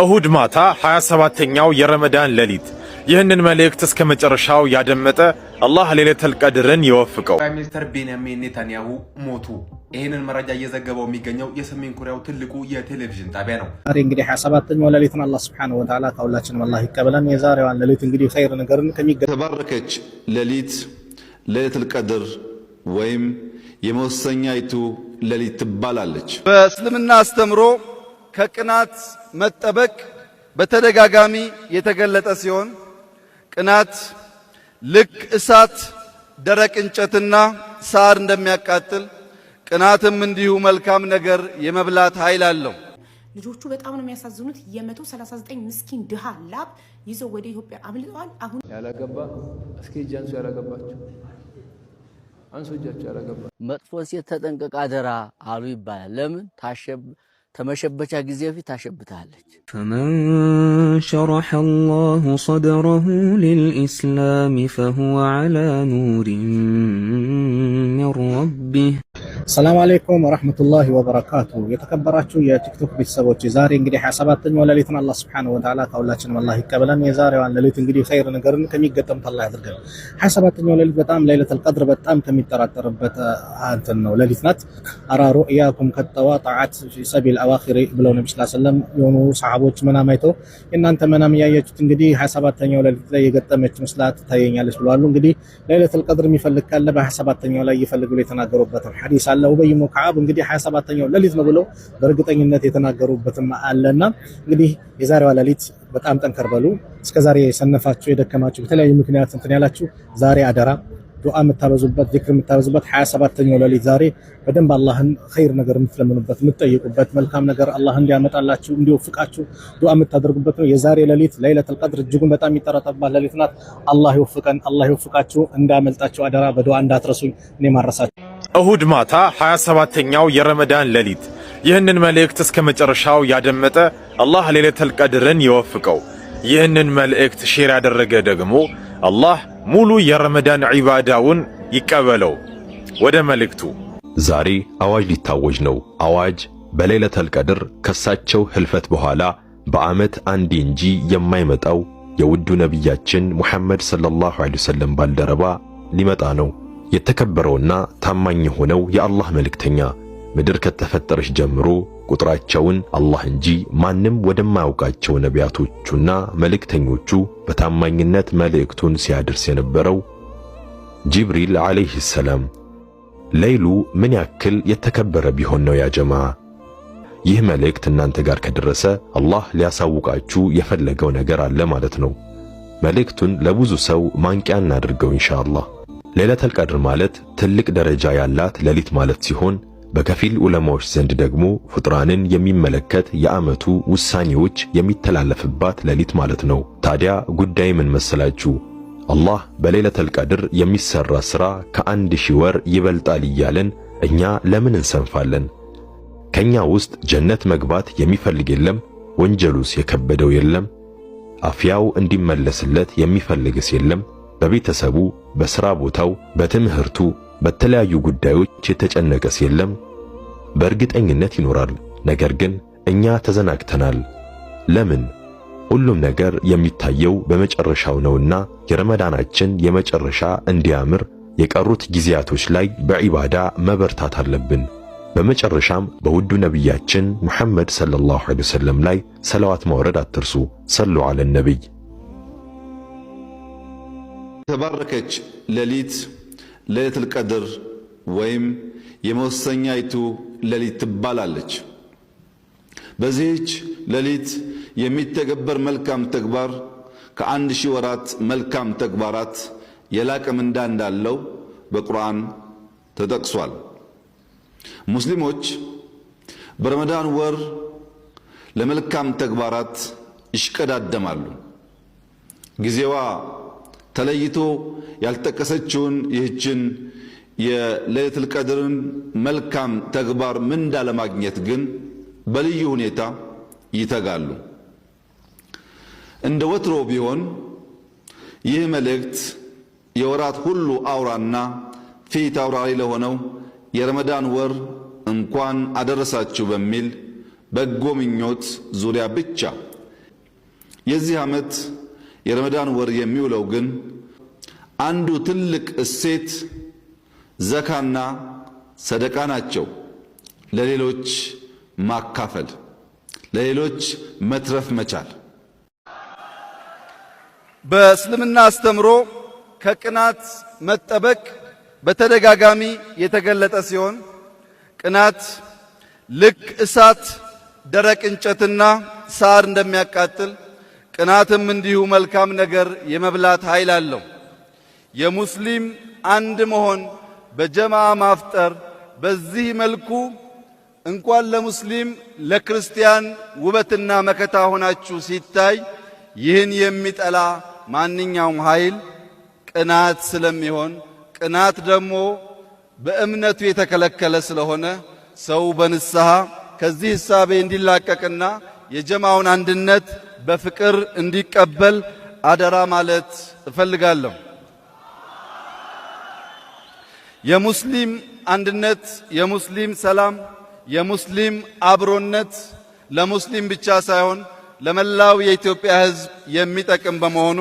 እሁድ ማታ 27ኛው የረመዳን ሌሊት ይህንን መልእክት እስከ መጨረሻው ያደመጠ አላህ ሌሊተል ቀድርን ይወፍቀው። ጠቅላይ ሚኒስትር ቤንያሚን ኔታንያሁ ሞቱ። ይህንን መረጃ እየዘገበው የሚገኘው የሰሜን ኮሪያው ትልቁ የቴሌቪዥን ጣቢያ ነው። ዛሬ እንግዲህ 27ኛው ሌሊትን አላህ Subhanahu Wa Ta'ala ከሁላችንም አላህ ይቀበለን። የዛሬዋን ሌሊት እንግዲህ ኸይር ነገርን ተባረከች ሌሊት ሌሊተል ቀድር ወይም የመወሰኛይቱ ሌሊት ትባላለች። በእስልምና አስተምሮ ከቅናት መጠበቅ በተደጋጋሚ የተገለጠ ሲሆን ቅናት ልክ እሳት ደረቅ እንጨትና ሳር እንደሚያቃጥል ቅናትም እንዲሁ መልካም ነገር የመብላት ኃይል አለው። ልጆቹ በጣም ነው የሚያሳዝኑት። የ139 ምስኪን ድሃ ላብ ይዘው ወደ ኢትዮጵያ አምልጠዋል። አሁን ያላገባ እስኪ ጃንሱ ያላገባችሁ አንሱ እጃችሁ ያላገባ መጥፎ ሴት ተጠንቀቅ አደራ አሉ ይባላል። ለምን ተመሸበቻ ጊዜ ፊት ታሸብታለች። فمن شرح الله صدره للإسلام فهو على نور من ربه. ሰላም አለይኩም ወራህመቱላሂ ወበረካቱ። የተከበራችሁ የቲክቶክ ቤተሰቦች ዛሬ እንግዲህ 27ኛው ሌሊትን አላህ Subhanahu Wa Ta'ala ከሁላችንም አላህ ይቀበለን። የዛሬዋን ሌሊት እንግዲህ ኸይር ነገርን ከሚገጠምት አላህ ያድርገን። 27ኛው ሌሊት በጣም ለይለቱል ቀድር በጣም ከሚጠራጠርበት አንተን ነው ሌሊት ናት። አራ ሩእያኩም ከተዋጣዓት ፊ ሰቢል አዋኺር ብለው ነብዩ ሰለላሁ ዐለይሂ ወሰለም የሆኑ ሰሃቦች መናም አይተው እናንተ መናም ያያችሁት እንግዲህ 27ኛው ሌሊት ላይ የገጠመች መስላት ታየኛለች ብለዋል። እንግዲህ ለይለቱል ቀድር የሚፈልግ ካለ በ27ኛው ላይ ይፈልግ ብለው የተናገሩበት ሐዲስ አለ። ኡበይ ኢብኑ ከዓብ እንግዲህ 27ኛው ሌሊት ነው ብለው በእርግጠኝነት የተናገሩበትም አለና እንግዲህ የዛሬዋ ሌሊት በጣም ጠንከር በሉ። እስከዛሬ የሰነፋችሁ የደከማችሁ በተለያዩ ምክንያት እንትን ያላችሁ ዛሬ አደራ ዱዓ የምታበዙበት ዚክር የምታበዙበት 27ኛው ሌሊት ዛሬ በደንብ አላህን ኸይር ነገር የምትለምኑበት የምትጠይቁበት መልካም ነገር አላህ እንዲያመጣላችሁ እንዲወፍቃችሁ ዱዓ የምታደርጉበት ነው። የዛሬ ሌሊት ለይለቱል ቀድር እጅጉን በጣም የሚጠራጠርባት ሌሊት ናት። አላህ ይወፍቀን፣ አላህ ይወፍቃችሁ። እንዳመልጣችሁ አደራ በዱዓ እንዳትረሱኝ። እኔ ማረሳችሁ እሁድ ማታ 27ኛው የረመዳን ሌሊት ይህንን መልእክት እስከ መጨረሻው ያደመጠ አላህ ሌሊተል ቀድርን ይወፍቀው። ይህንን መልእክት ሼር ያደረገ ደግሞ አላህ ሙሉ የረመዳን ዒባዳውን ይቀበለው። ወደ መልእክቱ ዛሬ አዋጅ ሊታወጅ ነው። አዋጅ በሌሊተል ቀድር ከሳቸው ህልፈት በኋላ በዓመት አንዴ እንጂ የማይመጣው የውዱ ነቢያችን ሙሐመድ ሰለላሁ ዐለይሂ ወሰለም ባልደረባ ሊመጣ ነው። የተከበረውና ታማኝ የሆነው የአላህ መልእክተኛ ምድር ከተፈጠረች ጀምሮ ቁጥራቸውን አላህ እንጂ ማንም ወደማያውቃቸው ነቢያቶቹና መልእክተኞቹ በታማኝነት መልእክቱን ሲያደርስ የነበረው ጅብሪል ዐለይሂ ሰላም ሌይሉ ምን ያክል የተከበረ ቢሆን ነው ያ ጀማዓ። ይህ መልእክት እናንተ ጋር ከደረሰ አላህ ሊያሳውቃችሁ የፈለገው ነገር አለ ማለት ነው። መልእክቱን ለብዙ ሰው ማንቂያ እናድርገው ኢንሻአላህ። ሌሊተል ቀድር ማለት ትልቅ ደረጃ ያላት ሌሊት ማለት ሲሆን በከፊል ዑለማዎች ዘንድ ደግሞ ፍጥራንን የሚመለከት የዓመቱ ውሳኔዎች የሚተላለፍባት ሌሊት ማለት ነው። ታዲያ ጉዳይ ምን መሰላችሁ? አላህ በሌሊተል ቀድር የሚሰራ ሥራ ከ1000 ወር ይበልጣል እያለን እኛ ለምን እንሰንፋለን? ከኛ ውስጥ ጀነት መግባት የሚፈልግ የለም? ወንጀሉስ የከበደው የለም? አፍያው እንዲመለስለት የሚፈልግስ የለም? በቤተሰቡ፣ በሥራ ቦታው፣ በትምህርቱ፣ በተለያዩ ጉዳዮች የተጨነቀስ የለም? በእርግጠኝነት ይኖራል። ነገር ግን እኛ ተዘናግተናል። ለምን? ሁሉም ነገር የሚታየው በመጨረሻው ነውና የረመዳናችን የመጨረሻ እንዲያምር የቀሩት ጊዜያቶች ላይ በዒባዳ መበርታት አለብን። በመጨረሻም በውዱ ነቢያችን ሙሐመድ ሰለላሁ ዐለይሂ ወሰለም ላይ ሰላዋት ማውረድ አትርሱ። ሰሉ ዐለ ነቢይ። ተባረከች ሌሊት ሌሊተል ቀድር ወይም የመወሰኛይቱ ሌሊት ትባላለች። በዚህች ሌሊት የሚተገበር መልካም ተግባር ከ1000 ወራት መልካም ተግባራት የላቀ ምንዳ እንዳለው በቁርአን ተጠቅሷል። ሙስሊሞች በረመዳን ወር ለመልካም ተግባራት ይሽቀዳደማሉ። ጊዜዋ ተለይቶ ያልተጠቀሰችውን ይህችን የሌሊተል ቀድርን መልካም ተግባር ምንዳ ለማግኘት ግን በልዩ ሁኔታ ይተጋሉ። እንደ ወትሮ ቢሆን ይህ መልእክት የወራት ሁሉ አውራና ፊት አውራሪ ለሆነው የረመዳን ወር እንኳን አደረሳችሁ በሚል በጎ ምኞት ዙሪያ ብቻ የዚህ ዓመት የረመዳን ወር የሚውለው ግን አንዱ ትልቅ እሴት ዘካና ሰደቃ ናቸው። ለሌሎች ማካፈል፣ ለሌሎች መትረፍ መቻል። በእስልምና አስተምሮ ከቅናት መጠበቅ በተደጋጋሚ የተገለጠ ሲሆን ቅናት ልክ እሳት ደረቅ እንጨትና ሳር እንደሚያቃጥል ቅናትም እንዲሁ መልካም ነገር የመብላት ኃይል አለው። የሙስሊም አንድ መሆን በጀማዓ ማፍጠር በዚህ መልኩ እንኳን ለሙስሊም ለክርስቲያን ውበትና መከታ ሆናችሁ ሲታይ ይህን የሚጠላ ማንኛውም ኃይል ቅናት ስለሚሆን ቅናት ደግሞ በእምነቱ የተከለከለ ስለሆነ ሰው በንስሐ ከዚህ ሕሳቤ እንዲላቀቅና የጀማውን አንድነት በፍቅር እንዲቀበል አደራ ማለት እፈልጋለሁ። የሙስሊም አንድነት፣ የሙስሊም ሰላም፣ የሙስሊም አብሮነት ለሙስሊም ብቻ ሳይሆን ለመላው የኢትዮጵያ ሕዝብ የሚጠቅም በመሆኑ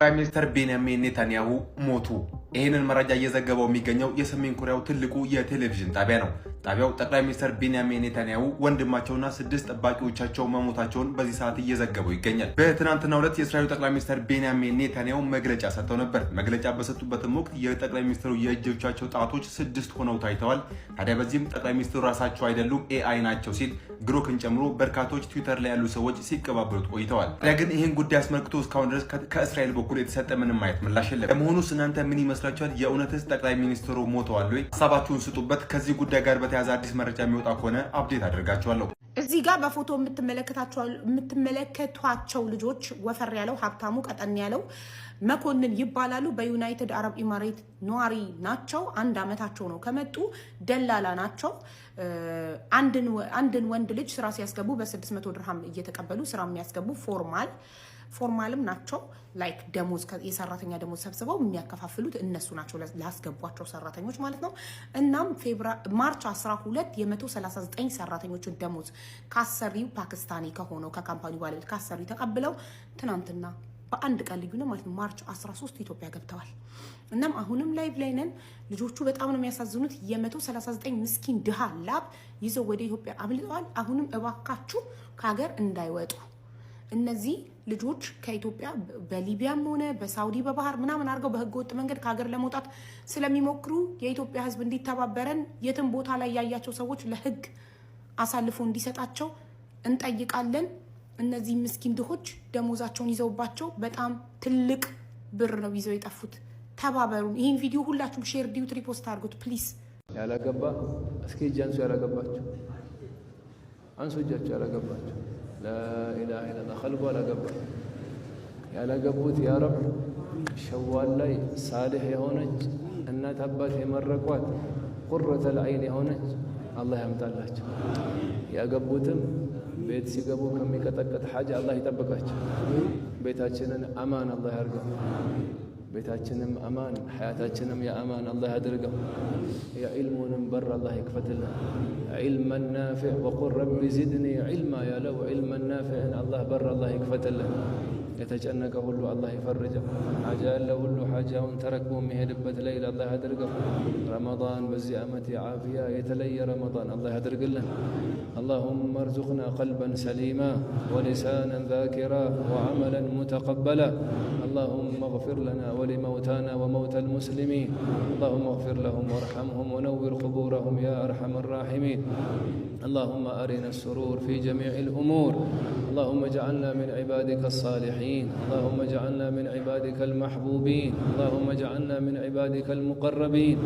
ጠቅላይ ሚኒስትር ቤንያሚን ኔታንያሁ ሞቱ። ይህንን መረጃ እየዘገበው የሚገኘው የሰሜን ኮሪያው ትልቁ የቴሌቪዥን ጣቢያ ነው። ጣቢያው ጠቅላይ ሚኒስትር ቤንያሚን ኔታንያሁ ወንድማቸውና 6 ጠባቂዎቻቸው መሞታቸውን በዚህ ሰዓት እየዘገበው ይገኛል። በትናንትናው ዕለት የእስራኤል ጠቅላይ ሚኒስትር ቤንያሚን ኔታንያሁ መግለጫ ሰጥተው ነበር። መግለጫ በሰጡበትም ወቅት የጠቅላይ ሚኒስትሩ የእጆቻቸው ጣቶች 6 ሆነው ታይተዋል። ታዲያ በዚህም ጠቅላይ ሚኒስትሩ ራሳቸው አይደሉም ኤአይ ናቸው ሲል ግሮክን ጨምሮ በርካቶች ትዊተር ላይ ያሉ ሰዎች ሲቀባበሉት ቆይተዋል። ታዲያ ግን ይህን ጉዳይ አስመልክቶ እስካሁን ድረስ ከእስራኤል በኩል የተሰጠ ምንም አይነት ምላሽ የለም። ለመሆኑስ እናንተ ምን ይመስላችኋል? የእውነትስ ጠቅላይ ሚኒስትሩ ሞተዋል ወይ? ሀሳባችሁን ስጡበት። ከዚህ ጉዳይ ጋር በተያያዘ አዲስ መረጃ የሚወጣ ከሆነ አፕዴት አደርጋችኋለሁ። እዚህ ጋር በፎቶ የምትመለከቷቸው ልጆች ወፈር ያለው ሀብታሙ፣ ቀጠን ያለው መኮንን ይባላሉ። በዩናይትድ አረብ ኢማሬት ነዋሪ ናቸው። 1 ዓመታቸው ነው ከመጡ። ደላላ ናቸው። አንድን ወንድ ልጅ ስራ ሲያስገቡ በ600 ድርሃም እየተቀበሉ ስራ የሚያስገቡ ፎርማልም ናቸው። ላይክ ደሞዝ የሰራተኛ ደሞዝ ሰብስበው የሚያከፋፍሉት እነሱ ናቸው ላስገቧቸው ሰራተኞች ማለት ነው። እናም ማርች 12 የ139 ሰራተኞችን ደሞዝ ካሰሪው ፓኪስታኒ ከሆነው ከካምፓኒ ባለቤት ካሰሪው ተቀብለው ትናንትና በአንድ ቀን ልዩነት ማለት ነው ማርች 13 ኢትዮጵያ ገብተዋል። እናም አሁንም ላይቭ ላይ ነን። ልጆቹ በጣም ነው የሚያሳዝኑት። የ139 ምስኪን ድሃ ላብ ይዘው ወደ ኢትዮጵያ አምልጠዋል። አሁንም እባካችሁ ከሀገር እንዳይወጡ እነዚህ ልጆች ከኢትዮጵያ በሊቢያም ሆነ በሳውዲ በባህር ምናምን አድርገው በህገ ወጥ መንገድ ከሀገር ለመውጣት ስለሚሞክሩ የኢትዮጵያ ሕዝብ እንዲተባበረን የትም ቦታ ላይ ያያቸው ሰዎች ለህግ አሳልፎ እንዲሰጣቸው እንጠይቃለን። እነዚህ ምስኪን ድሆች ደሞዛቸውን ይዘውባቸው በጣም ትልቅ ብር ነው ይዘው የጠፉት። ተባበሩን። ይሄን ቪዲዮ ሁላችሁም ሼር ዲዩት ሪፖስት አድርጉት ፕሊዝ። ያላገባ እስኪ እጃንሱ ያላገባችሁ አንሱ እጃችሁ ያላገባችሁ ላኢላሃ ኢላላህ ኸልቁ ያላገባ ያላገቡት ያ ረብ ሸዋል ላይ ሳሊህ የሆነች እናት አባት የመረቋት ቁረተል ዐይን የሆነች አላህ ያምጣላቸው። ያገቡትም ቤት ሲገቡ ከሚቀጠቀጥ ሐጅ አላህ ይጠብቃቸው። ቤታችንን አማን አላህ ያርገው። ቤታችንም አማን ሐያታችንም የአማን አላህ ያድርገው። የዕልሙንም በር አላህ ይክፈትልን። ዒልመን ናፊዕ ወቁል ረቢ ዚድኒ ዒልማ ያለው ዒልመን ናፊዕን አላህ በር አላህ ይክፈትልን። የተጨነቀ ሁሉ አላህ ይፈርጀው። ሐጃ ያለው ሁሉ ሐጃውን ተረክቦ የሚሄድበት ሌሊት አላህ ያድርገው። ረመዳን በዚህ ዓመት የዓፊያ የተለየ ረመዳን አላህ ያድርግልን። اللهم ارزقنا قلبا سليما ولسانا ذاكرا وعملا متقبلا. اللهم اغفر لنا ولموتانا وموتى المسلمين. اللهم اغفر لهم وارحمهم ونور قبورهم يا أرحم الراحمين. اللهم أرنا السرور في جميع الأمور. اللهم اجعلنا من عبادك الصالحين. اللهم اجعلنا من عبادك المحبوبين. اللهم اجعلنا من عبادك المقربين.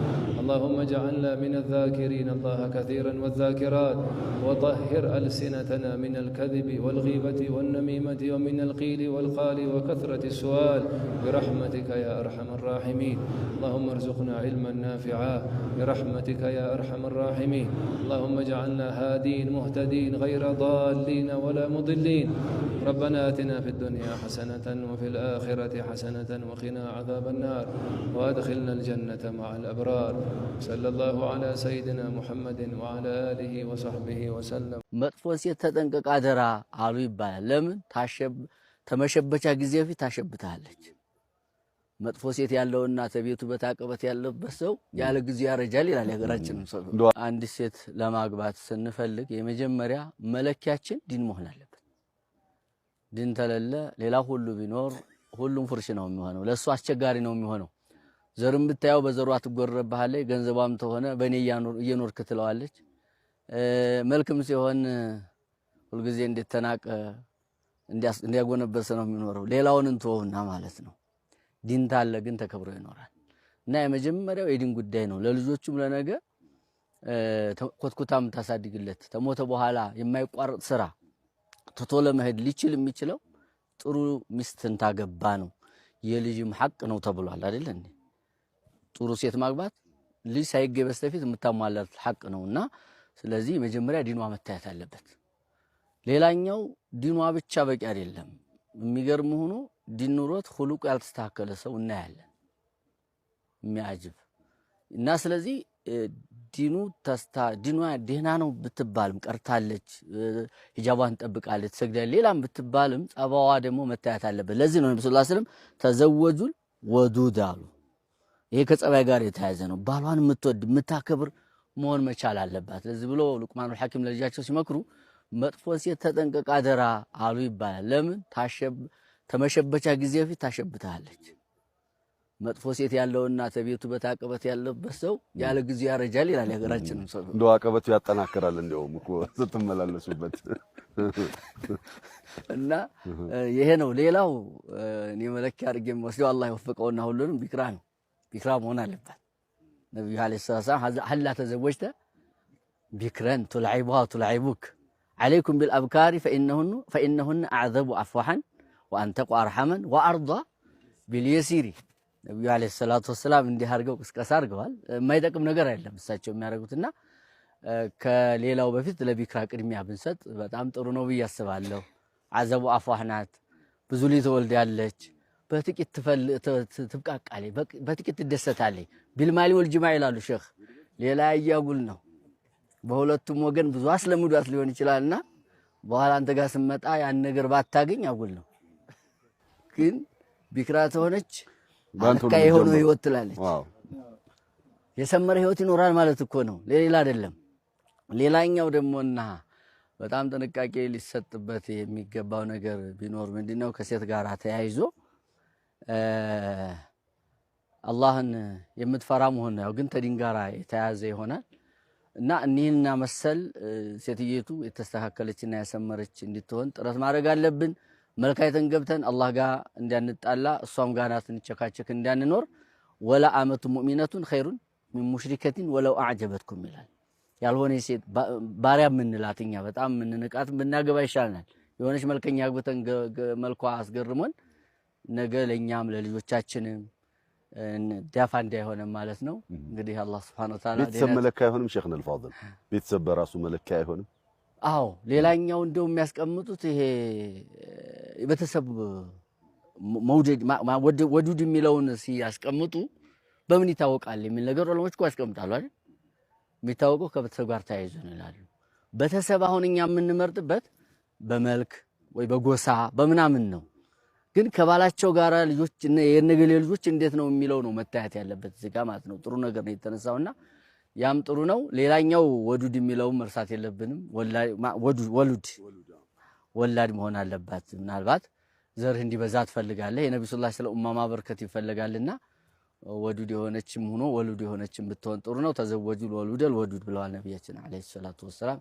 اللهم اجعلنا من الذاكرين الله كثيرا والذاكرات. وطهر ألسنتنا من الكذب والغيبة والنميمة ومن القيل والقال وكثرة السؤال برحمتك يا أرحم الراحمين. اللهم ارزقنا علما نافعا برحمتك يا أرحم الراحمين. اللهم اجعلنا هادين مهتدين غير ضالين ولا مضلين. ربنا آتنا في الدنيا حسنة وفي الآخرة حسنة وقنا عذاب النار وأدخلنا الجنة مع الأبرار. صلى الله على سيدنا محمد وعلى آله وصحبه وسلم. መጥፎ ሴት ተጠንቀቅ አደራ አሉ ይባላል። ለምን ተመሸበቻ ጊዜ ፊት ታሸብታለች። መጥፎ ሴት ያለውና ተቤቱ በታቀበት ያለበት ሰው ያለ ጊዜ ያረጃል ይላል የሀገራችን ሰው። አንድ ሴት ለማግባት ስንፈልግ የመጀመሪያ መለኪያችን ዲን መሆን አለበት። ዲን ተለለ ሌላ ሁሉ ቢኖር ሁሉም ፍርሽ ነው የሚሆነው፣ ለሱ አስቸጋሪ ነው የሚሆነው። ዘርም ብታየው በዘሯ ትጎረባለች፣ ገንዘቧም ተሆነ በኔ እየኖርክ ትለዋለች። መልክም ሲሆን ሁልጊዜ እንደተናቀ እንዲያጎነበሰ ነው የሚኖረው። ሌላውን እንተውና ማለት ነው። ዲን ታለ ግን ተከብሮ ይኖራል። እና የመጀመሪያው የዲን ጉዳይ ነው። ለልጆቹም ለነገ ኮትኩታም ታሳድግለት ተሞተ በኋላ የማይቋረጥ ስራ ትቶ ለመሄድ ሊችል የሚችለው ጥሩ ሚስትን ታገባ ነው። የልጅም ሐቅ ነው ተብሏል አይደል እንዴ? ጥሩ ሴት ማግባት ልጅ ሳይገኝ በስተፊት የምታሟላት ሐቅ ነውና ስለዚህ መጀመሪያ ዲኗ መታየት አለበት። ሌላኛው ዲኗ ብቻ በቂ አይደለም። የሚገርም ሆኖ ዲን ኑሮት ሁሉቅ ያልተስተካከለ ሰው እናያለን የሚያጅብ እና ስለዚህ ዲኗ ደህና ነው ብትባልም ቀርታለች፣ ሂጃቧን ጠብቃለች፣ ትሰግዳለች፣ ሌላም ብትባልም ጸባዋ ደግሞ መታየት አለበት። ለዚህ ነው ነብዩ ሰለላሁ ዐለይሂ ወሰለም ተዘወጁል ወዱድ አሉ። ይሄ ከጸባይ ጋር የተያያዘ ነው። ባሏን የምትወድ የምታከብር መሆን መቻል አለባት። ለዚህ ብሎ ሉቅማኑል ሐኪም ለልጃቸው ሲመክሩ መጥፎ ሴት ተጠንቀቅ አደራ አሉ ይባላል። ለምን ተመሸበቻ ጊዜ ፊት ታሸብታለች። መጥፎ ሴት ያለውና ተቤቱ በታቀበት ያለበት ሰው ያለ ጊዜ ያረጃል ይላል የሀገራችን ሰው። እንደው አቀበቱ ያጠናክራል እንደውም እኮ ስትመላለሱበት እና ይሄ ነው። ሌላው እኔ መለኪያ አድርጌ የምወስደው አላህ ይወፍቀውና ሁሉንም ቢክራ ነው። ቢክራ መሆን አለባት። ነብዩ አለይሂ ሰላም ሀላ ተዘወጅተ ቢክረን ቱልዒቡሃ ቱልዒቡክ ዓለይኩም ቢልአብካሪ ፈኢነሁነ አዕዘቡ አፍዋሐን ወአንተቁ አርሐመን ወአርዷ ቢልየሲሪ። ነብዩ አለይሂ ሰላቱ ወሰላም እንዲህ አድርገው ቅስቀሳ አድርገዋል። የማይጠቅም ነገር አይደለም እሳቸው የሚያደርጉትና ከሌላው በፊት ለቢክራ ቅድሚያ ብንሰጥ በጣም ጥሩ ነው ብዬ አስባለሁ። አዘቡ አፍዋህ ናት፣ ብዙ ልጅ ትወልዳለች፣ በጥቂት ትብቃቃለች፣ በጥቂት ትደሰታለች። ቢልማሊ ወልጅማዕ ይላሉ ሼኽ። ሌላ ያያጉል ነው። በሁለቱም ወገን ብዙ አስለምዷት ሊሆን ይችላልና በኋላ አንተ ጋር ስመጣ ያን ነገር ባታገኝ አጉል ነው። ግን ቢክራ ተሆነች ባንቱ የሆነ ህይወት ትላለች። የሰመረ ህይወት ይኖራል ማለት እኮ ነው፣ ሌላ አይደለም። ሌላኛው ደሞና በጣም ጥንቃቄ ሊሰጥበት የሚገባው ነገር ቢኖር ምንድነው? ከሴት ጋር ተያይዞ አላህን የምትፈራ መሆን ነው። ግን ተዲን ጋር የተያዘ ይሆናል እና እኒህና መሰል ሴትየቱ የተስተካከለችና ያሰመረች እንድትሆን ጥረት ማድረግ አለብን። መልካይተን ገብተን አላህ ጋር እንዳንጣላ እሷም ጋር እንቸካቸክ እንዳንኖር ወላ አመቱ ሙእሚነቱን ኸይሩን ሚን ሙሽሪከቲን ወለው አዕጀበትኩም ይላል። ያልሆነ ሴት ባሪያ ምንላትኛ በጣም ምንንቃት ብናገባ ይሻልናል። የሆነች መልከኛ አግብተን መልኳ አስገርሞን ነገ ለኛም ለልጆቻችንም ዳፋ እንዳይሆነ ማለት ነው። እንግዲህ አላህ Subhanahu Wa Ta'ala ቤተሰብ መለካ አይሆንም። ሼኽና አልፋضل ቤተሰብ በራሱ መለካ አይሆንም። አዎ ሌላኛው እንደው የሚያስቀምጡት ይሄ ቤተሰብ መውደድ ወዱድ የሚለውን ሲያስቀምጡ በምን ይታወቃል የሚል ነገር ዑለሞች እኮ ያስቀምጣሉ አይደል? የሚታወቀው ከቤተሰብ ጋር ተያይዞ ነው ይላሉ። ቤተሰብ አሁን እኛ የምንመርጥበት በመልክ ወይ በጎሳ በምናምን ነው። ግን ከባላቸው ጋር ልጆች የነገሌ ልጆች እንዴት ነው የሚለው ነው መታየት ያለበት እዚህ ጋር ማለት ነው። ጥሩ ነገር ነው የተነሳውና ያም ጥሩ ነው። ሌላኛው ወዱድ የሚለው መርሳት የለብንም። ወላድ መሆን አለባት። ምናልባት ዘርህ እንዲበዛ ትፈልጋለህ የነብዩ ሰለላሁ ዐለይሂ ወሰለም ኡማ ማበርከት ይፈልጋልና ወዱድ የሆነችም ሆኖ ወሉድ የሆነችም ብትሆን ጥሩ ነው። ተዘወጁ ወሉደል ወዱድ ብለዋል ነብያችን አለይሂ ሰላቱ ወሰላም።